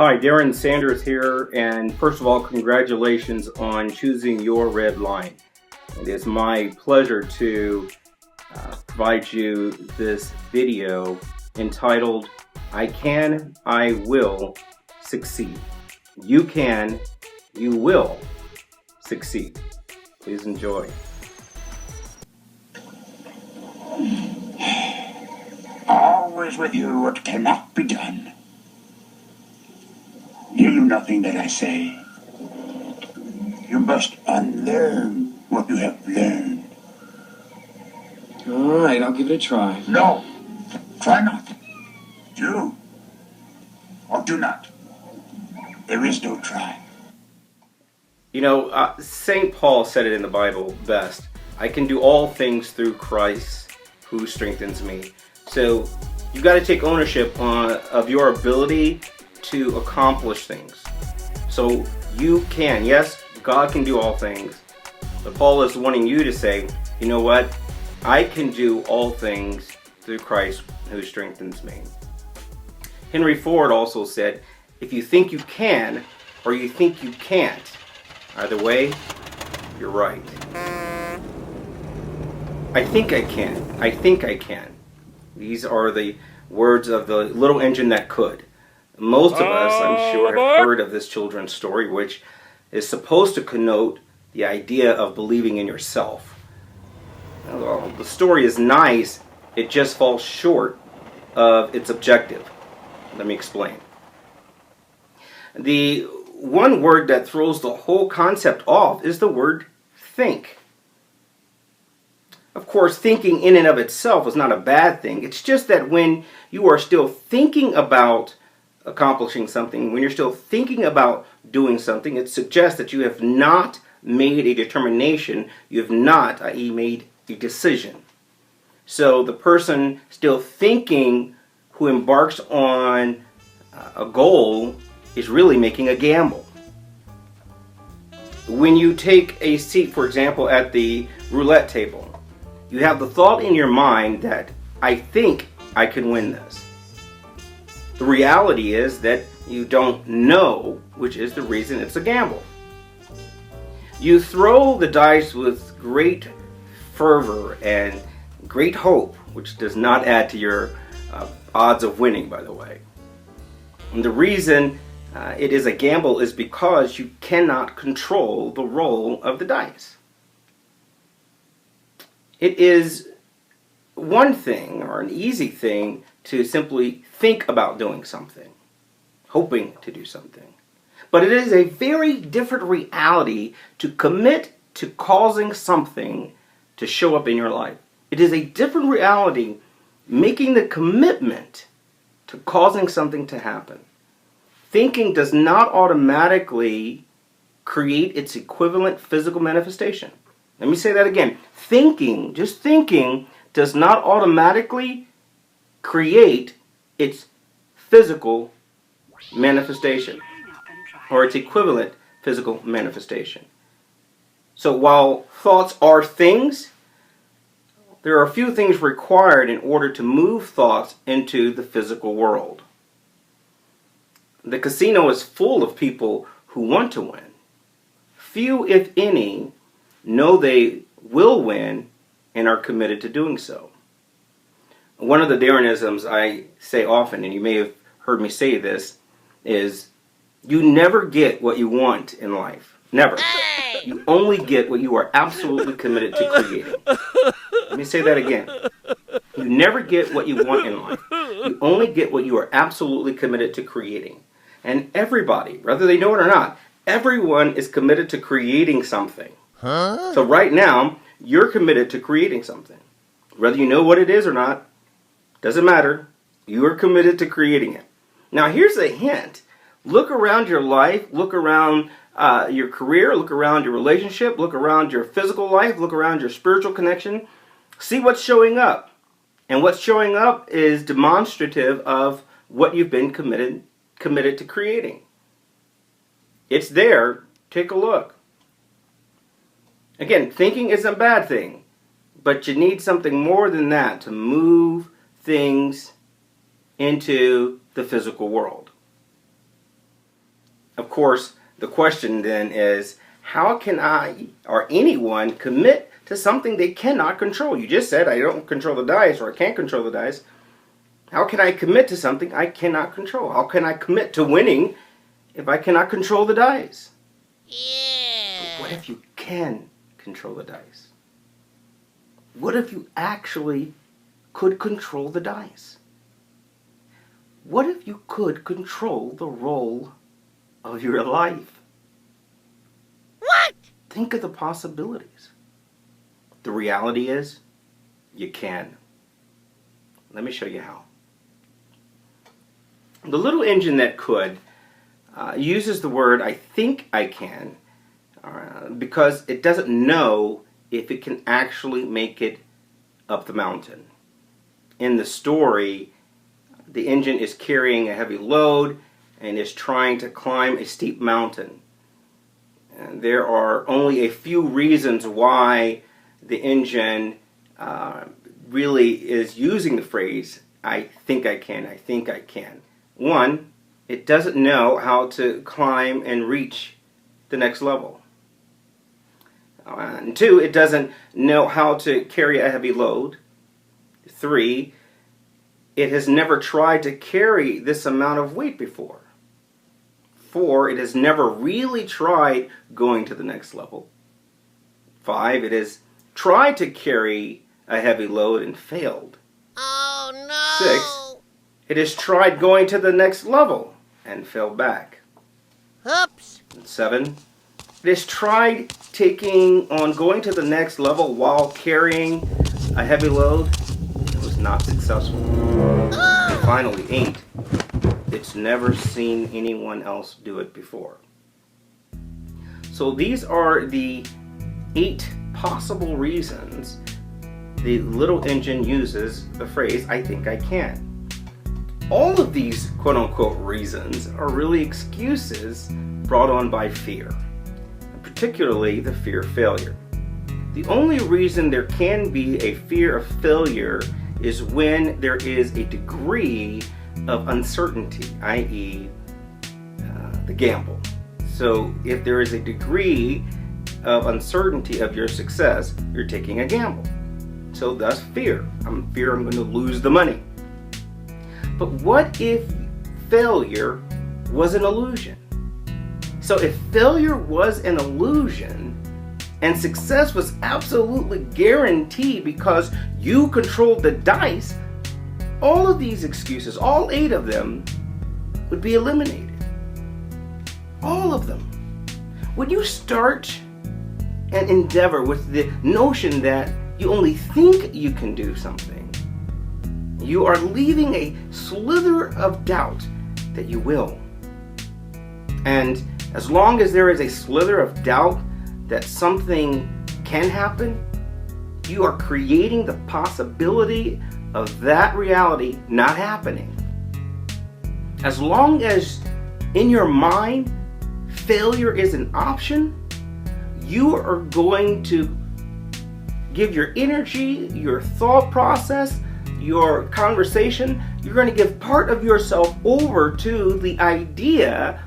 Hi, Darin Sanders here, and first of all, congratulations on choosing your red line. It is my pleasure to provide you this video entitled, I Can, I Will Succeed. You can, you will succeed. Please enjoy. Always with you what cannot be done. Hear you nothing that I say. You must unlearn what you have learned. All right, I'll give it a try. No, try not. Do or do not. There is no try. You know, St. Paul said it in the Bible best. I can do all things through Christ who strengthens me. So you got to take ownership of your ability to accomplish things. So you can, yes, God can do all things, but Paul is wanting you to say, you know what? I can do all things through Christ who strengthens me. Henry Ford also said, if you think you can or you think you can't, either way, you're right. I think I can. I think I can. These are the words of the little engine that could. Most of us, I'm sure, have heard of this children's story, which is supposed to connote the idea of believing in yourself. Well, the story is nice, it just falls short of its objective. Let me explain. The one word that throws the whole concept off is the word think. Of course, thinking in and of itself is not a bad thing. It's just that when you are still thinking about accomplishing something, when you're still thinking about doing something, it suggests that you have not made a determination, you have not, i.e., made a decision. So the person still thinking who embarks on a goal is really making a gamble. When you take a seat, for example, at the roulette table, you have the thought in your mind that I think I can win this. The reality is that you don't know, which is the reason it's a gamble. You throw the dice with great fervor and great hope, which does not add to your odds of winning, by the way. And the reason it is a gamble is because you cannot control the roll of the dice. It is one thing, or an easy thing, to simply think about doing something, hoping to do something. But it is a very different reality to commit to causing something to show up in your life. It is a different reality making the commitment to causing something to happen. Thinking does not automatically create its equivalent physical manifestation. Let me say that again. Thinking, just thinking, does not automatically create its physical manifestation or its equivalent physical manifestation. So while thoughts are things, there are a few things required in order to move thoughts into the physical world. The casino is full of people who want to win. Few, if any, know they will win and are committed to doing so. One of the Darinisms I say often, and you may have heard me say this, is you never get what you want in life. Never. You only get what you are absolutely committed to creating. Let me say that again. You never get what you want in life. You only get what you are absolutely committed to creating. And everybody, whether they know it or not, everyone is committed to creating something. So right now, you're committed to creating something. Whether you know what it is or not, doesn't matter. You are committed to creating it. Now here's a hint. Look around your life, look around your career, look around your relationship, look around your physical life, look around your spiritual connection. See what's showing up. And what's showing up is demonstrative of what you've been committed to creating. It's there. Take a look. Again, thinking isn't a bad thing, but you need something more than that to move things into the physical world. Of course, the question then is, how can I or anyone commit to something they cannot control? You just said I don't control the dice, or I can't control the dice. How can I commit to something I cannot control? How can I commit to winning if I cannot control the dice? Yeah. But what if you can control the dice? What if you actually could control the dice? What if you could control the roll of your life? What? Think of the possibilities. The reality is, you can. Let me show you how. The little engine that could uses the word "I think I can" because it doesn't know if it can actually make it up the mountain. In the story, the engine is carrying a heavy load and is trying to climb a steep mountain. And there are only a few reasons why the engine really is using the phrase, "I think I can, I think I can." One, it doesn't know how to climb and reach the next level. And two, it doesn't know how to carry a heavy load. Three, it has never tried to carry this amount of weight before. Four, it has never really tried going to the next level. Five, it has tried to carry a heavy load and failed. Oh no. 6, it has tried going to the next level and fell back. Oops. And 7, it has tried going to the next level while carrying a heavy load. It was not successful. And finally, 8, it's never seen anyone else do it before. So these are the 8 possible reasons the little engine uses the phrase, "I think I can." All of these quote-unquote reasons are really excuses brought on by fear, particularly the fear of failure. The only reason there can be a fear of failure is when there is a degree of uncertainty, i.e. The gamble. So if there is a degree of uncertainty of your success, you're taking a gamble. So thus fear. I'm going to lose the money. But what if failure was an illusion? So if failure was an illusion and success was absolutely guaranteed because you controlled the dice, all of these excuses, all 8 of them, would be eliminated. All of them. When you start an endeavor with the notion that you only think you can do something, you are leaving a slither of doubt that you will. And as long as there is a slither of doubt that something can happen, you are creating the possibility of that reality not happening. As long as in your mind failure is an option, you are going to give your energy, your thought process, your conversation, you're going to give part of yourself over to the idea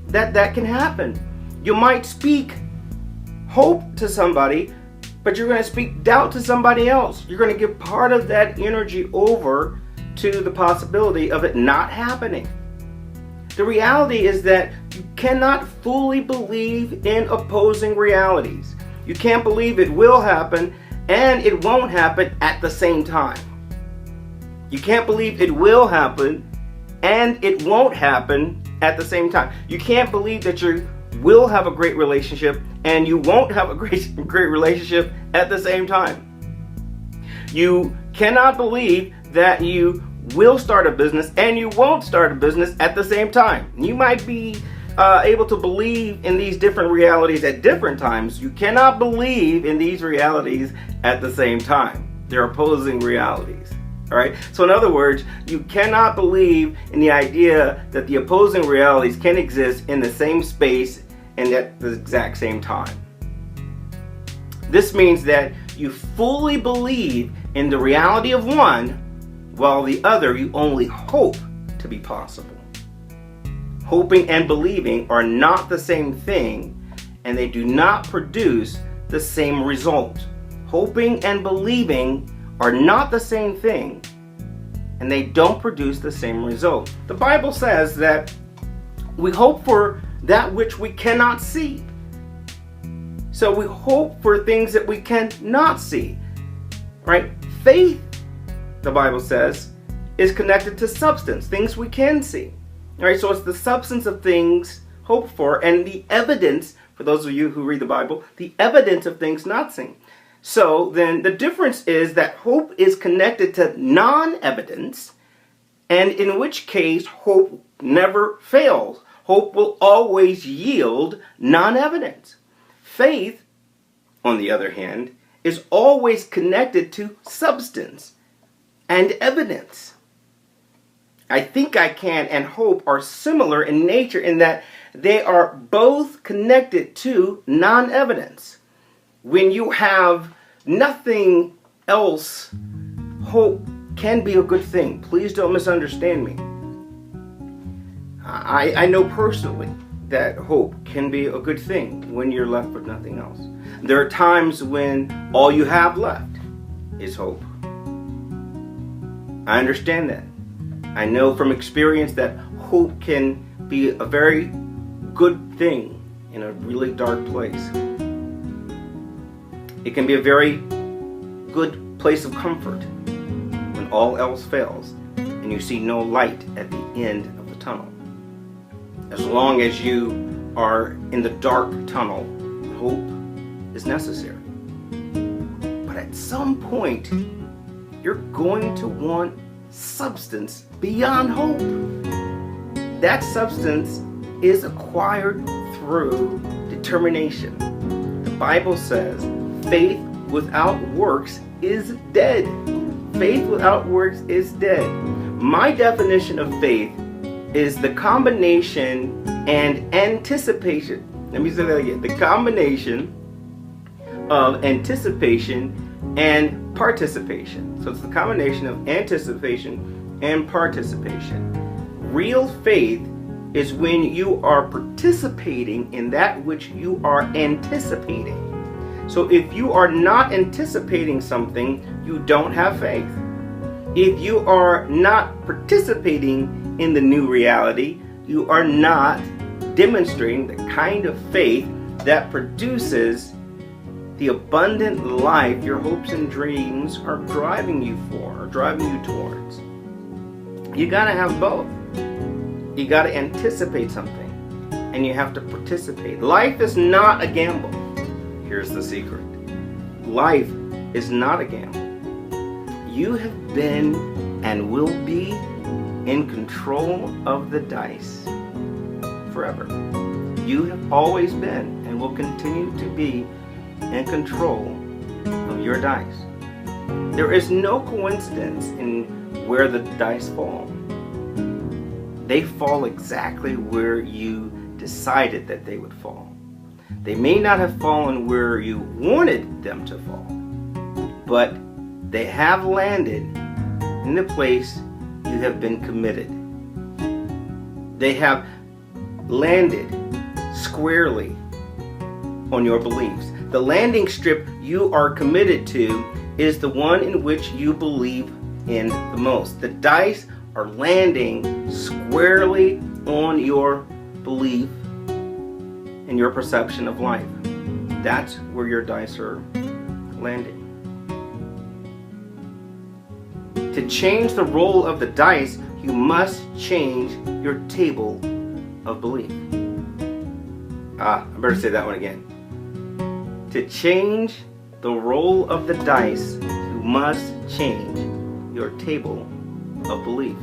that that can happen. You might speak hope to somebody, but you're going to speak doubt to somebody else. You're going to give part of that energy over to the possibility of it not happening. The reality is that you cannot fully believe in opposing realities. You can't believe it will happen and it won't happen at the same time. You can't believe it will happen and it won't happen at the same time. You can't believe that you will have a great relationship and you won't have a great relationship at the same time. You cannot believe that you will start a business and you won't start a business at the same time. You might be able to believe in these different realities at different times. You cannot believe in these realities at the same time. They're opposing realities. All right. So in other words, you cannot believe in the idea that the opposing realities can exist in the same space and at the exact same time. This means that you fully believe in the reality of one, while the other you only hope to be possible. Hoping and believing are not the same thing, and they do not produce the same result. Hoping and believing are not the same thing, and they don't produce the same result. The Bible says that we hope for that which we cannot see. So we hope for things that we cannot see, right? Faith, the Bible says, is connected to substance, things we can see. All right, so it's the substance of things hoped for and the evidence, for those of you who read the Bible, the evidence of things not seen. So then the difference is that hope is connected to non-evidence, and in which case hope never fails. Hope will always yield non-evidence. Faith, on the other hand, is always connected to substance and evidence. I think I can and hope are similar in nature in that they are both connected to non-evidence. When you have nothing else, hope can be a good thing. Please don't misunderstand me. I know personally that hope can be a good thing when you're left with nothing else. There are times when all you have left is hope. I understand that. I know from experience that hope can be a very good thing in a really dark place. It can be a very good place of comfort when all else fails and you see no light at the end of the tunnel. As long as you are in the dark tunnel, hope is necessary. But at some point, you're going to want substance beyond hope. That substance is acquired through determination. The Bible says, faith without works is dead. Faith without works is dead. My definition of faith is the combination and anticipation. Let me say that again. The combination of anticipation and participation. So it's the combination of anticipation and participation. Real faith is when you are participating in that which you are anticipating. So if you are not anticipating something, you don't have faith. If you are not participating in the new reality, you are not demonstrating the kind of faith that produces the abundant life your hopes and dreams are driving you for, or driving you towards. You gotta have both. You gotta anticipate something, and you have to participate. Life is not a gamble. Here's the secret. Life is not a gamble. You have been and will be in control of the dice forever. You have always been and will continue to be in control of your dice. There is no coincidence in where the dice fall. They fall exactly where you decided that they would fall. They may not have fallen where you wanted them to fall, but they have landed in the place you have been committed. They have landed squarely on your beliefs. The landing strip you are committed to is the one in which you believe in the most. The dice are landing squarely on your belief and your perception of life. That's where your dice are landing. To change the roll of the dice, you must change your table of belief. I better say that one again. To change the roll of the dice, you must change your table of belief.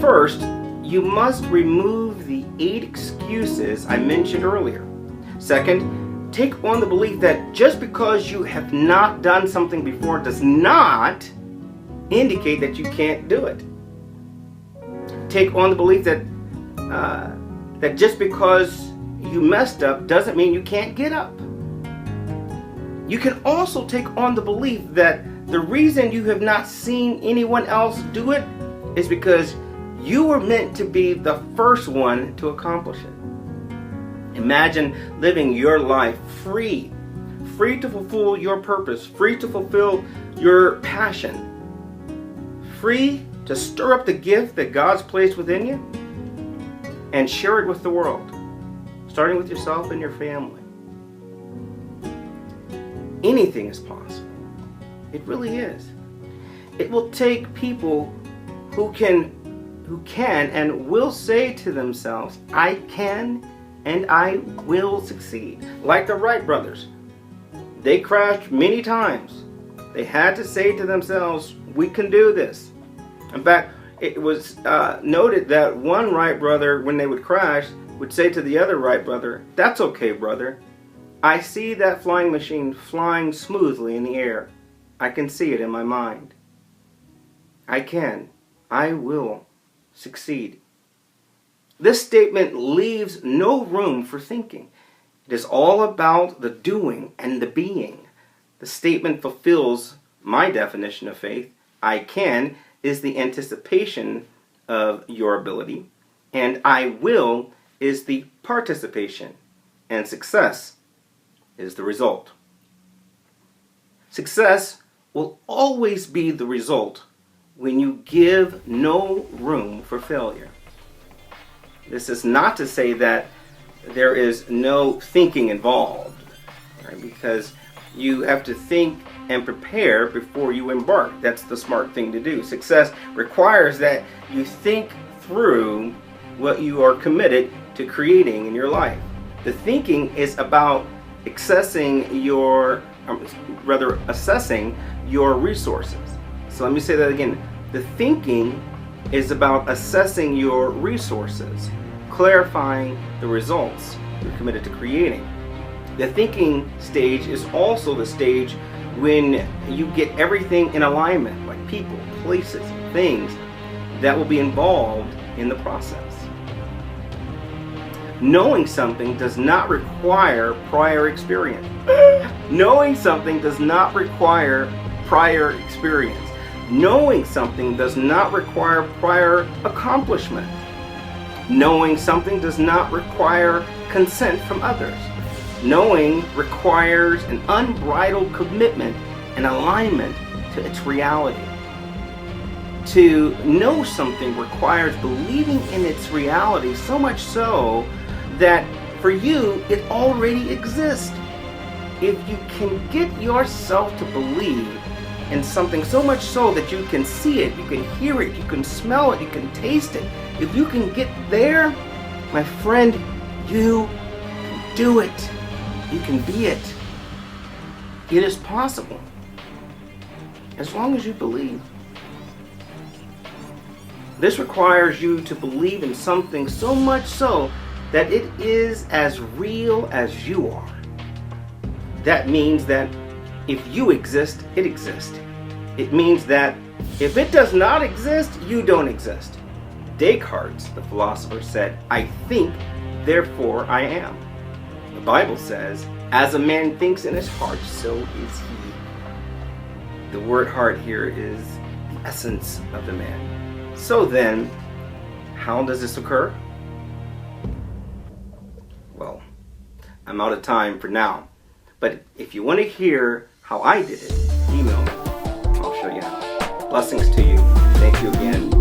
First, you must remove the 8 excuses I mentioned earlier. Second, take on the belief that just because you have not done something before does not indicate that you can't do it. Take on the belief that that just because you messed up doesn't mean you can't get up. You can also take on the belief that the reason you have not seen anyone else do it is because You were meant to be the first one to accomplish it. Imagine living your life free to fulfill your purpose, free to fulfill your passion, free to stir up the gift that God's placed within you and share it with the world, starting with yourself and your family. Anything is possible. It really is. It will take people who can and will say to themselves, I can and I will succeed. Like the Wright brothers. They crashed many times. They had to say to themselves, we can do this. In fact, it was noted that one Wright brother, when they would crash, would say to the other Wright brother, that's okay, brother. I see that flying machine flying smoothly in the air. I can see it in my mind. I will succeed. This statement leaves no room for thinking. It is all about the doing and the being. The statement fulfills my definition of faith. I can is the anticipation of your ability, and I will is the participation, and success is the result. Success will always be the result when you give no room for failure. This is not to say that there is no thinking involved, right? Because you have to think and prepare before you embark. That's the smart thing to do. Success requires that you think through what you are committed to creating in your life. The thinking is about assessing your resources. So let me say that again. The thinking is about assessing your resources, clarifying the results you're committed to creating. The thinking stage is also the stage when you get everything in alignment, like people, places, things that will be involved in the process. Knowing something does not require prior experience. Knowing something does not require prior experience. Knowing something does not require prior accomplishment. Knowing something does not require consent from others. Knowing requires an unbridled commitment and alignment to its reality. To know something requires believing in its reality, so much so that for you it already exists. If you can get yourself to believe in something so much so that you can see it, you can hear it, you can smell it, you can taste it, if you can get there, my friend, you can do it. You can be it. It is possible, as long as you believe. This requires you to believe in something so much so that it is as real as you are. That means that if you exist, it exists. It means that if it does not exist, you don't exist. Descartes, the philosopher, said, I think, therefore I am. The Bible says, as a man thinks in his heart, so is he. The word heart here is the essence of the man. So then, how does this occur? Well, I'm out of time for now. But if you want to hear how I did it, email me. I'll show you how. Blessings to you. Thank you again.